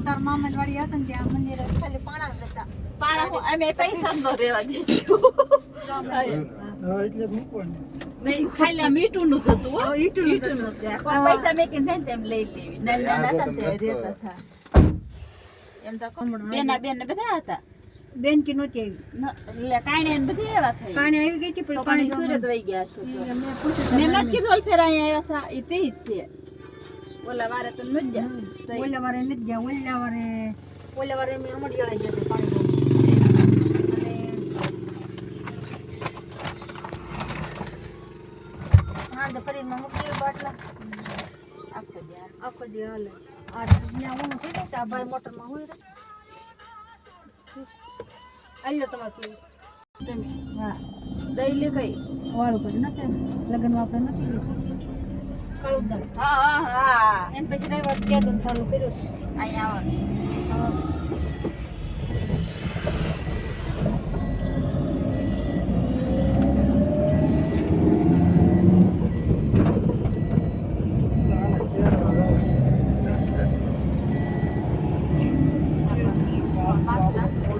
તાર મામા વાડી હતા ને ત્યાં મંદિર ખાલી પાણા જ હતા. પાણા અમે પૈસા નો રેવા દીધું એટલે મૂકવાનું નહીં ખાલી મીઠું નું થતું હો ઈટું નું કોઈ પૈસા મેકીને જાય ને તેમ લઈ લેવી નાના હતા ને તે રહેતા હતા એમ તો બેના બેન ને બધા હતા બેન કે નહોતી આવી એટલે કાણે ને બધા એવા થઈ પાણી આવી ગઈ હતી પણ પાણી સુરત વહી ગયા છે મેં નથી કીધું ઓલ ફેર અહીંયા આવ્યા હતા એ તે જ છે ઓલા વારે તો નથી ગયા ઓલા વારે નથી ગયા ઓલા વારે મેં અમડિયાળા ગયા હતા પાણી હા તો ફરીમાં મૂકી બાટલા આખો દી હાલે આ ત્યાં ઊનું થઈ ગયું આ ભાઈ મોટરમાં હોય આલ્યો તમારે હા દઈ લે કઈ વાળું કરી નથી લગ્નમાં આપણે નથી લીધું કાળું દાળ હા હા હા એમ પછી રવિવાર કેદન ચાલુ કર્યું અહીંયા આવવાનું